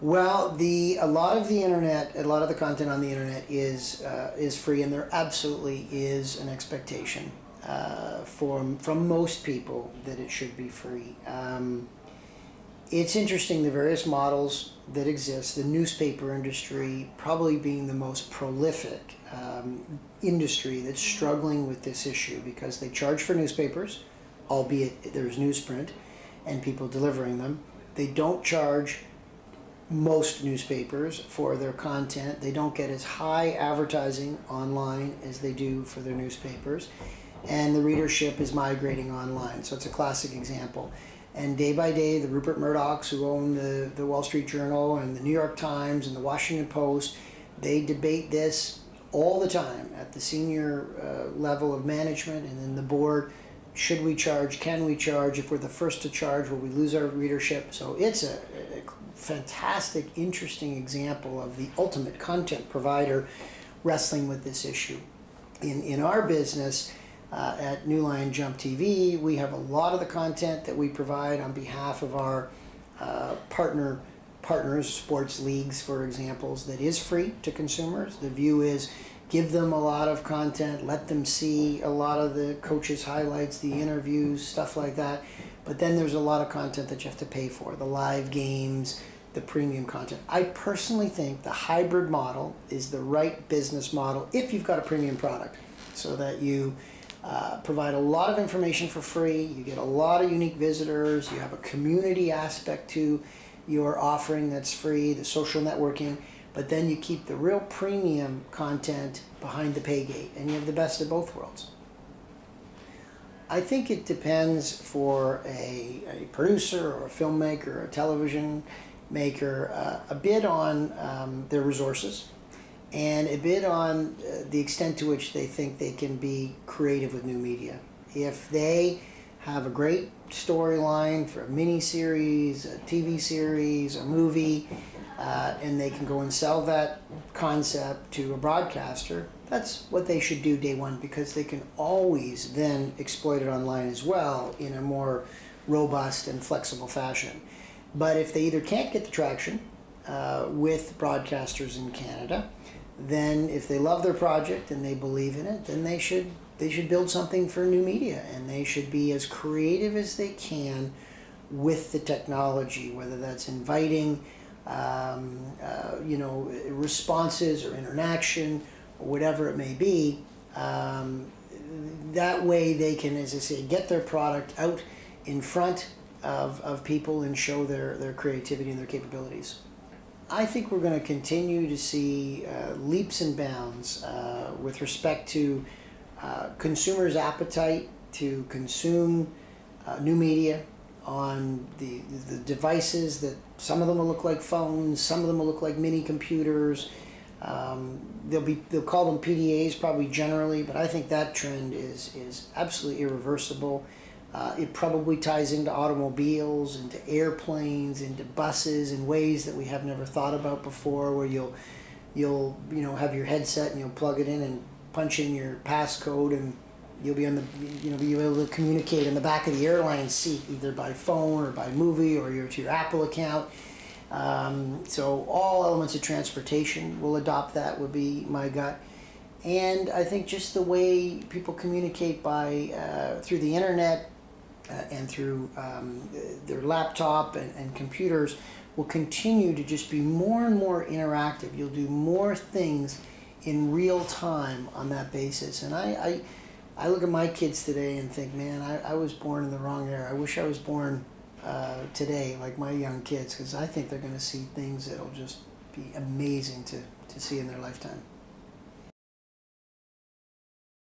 Well, a lot of the internet, a lot of the content on the internet is free, and there absolutely is an expectation from most people that it should be free. It's interesting, the various models that exist, the newspaper industry probably being the most prolific industry that's struggling with this issue, because they charge for newspapers, albeit there's newsprint and people delivering them. They don't charge most newspapers for their content. They don't get as high advertising online as they do for their newspapers, and the readership is migrating online. So it's a classic example. And day by day, the Rupert Murdochs, who own the Wall Street Journal and the New York Times and the Washington Post, they debate this all the time at the senior level of management and then the board. Should we charge? Can we charge? If we're the first to charge, will we lose our readership? So it's a fantastic, interesting example of the ultimate content provider wrestling with this issue. In our business, at New Line JumpTV, we have a lot of the content that we provide on behalf of our partners, sports leagues, for examples, that is free to consumers. The view is give them a lot of content, let them see a lot of the coaches' highlights, the interviews, stuff like that. But then there's a lot of content that you have to pay for, the live games, the premium content. I personally think the hybrid model is the right business model if you've got a premium product, so that you provide a lot of information for free, you get a lot of unique visitors, you have a community aspect to your offering that's free, the social networking, but then you keep the real premium content behind the pay gate, and you have the best of both worlds. I think it depends for a producer or a filmmaker or a television maker a bit on their resources, and a bit on the extent to which they think they can be creative with new media. If they have a great storyline for a mini-series, a TV series, a movie, and they can go and sell that concept to a broadcaster, that's what they should do day one, because they can always then exploit it online as well in a more robust and flexible fashion. But if they either can't get the traction with broadcasters in Canada, then if they love their project and they believe in it, then they should build something for new media, and they should be as creative as they can with the technology, whether that's inviting responses or interaction or whatever it may be. That way they can, as I say, get their product out in front of people and show their creativity and their capabilities. I think we're going to continue to see leaps and bounds with respect to consumers' appetite to consume new media on the devices that some of them will look like phones, some of them will look like mini computers. They'll call them PDAs probably generally, but I think that trend is absolutely irreversible. It probably ties into automobiles, into airplanes, into buses in ways that we have never thought about before, where you'll have your headset and you'll plug it in and punch in your passcode, and you'll be on the be able to communicate in the back of the airline seat, either by phone or by movie or to your Apple account. So all elements of transportation will adopt that, would be my gut. And I think just the way people communicate through the internet and through their laptop and computers will continue to just be more and more interactive. You'll do more things in real time on that basis. And I look at my kids today and think, man, I was born in the wrong era. I wish I was born today like my young kids, because I think they're going to see things that'll just be amazing to see in their lifetime.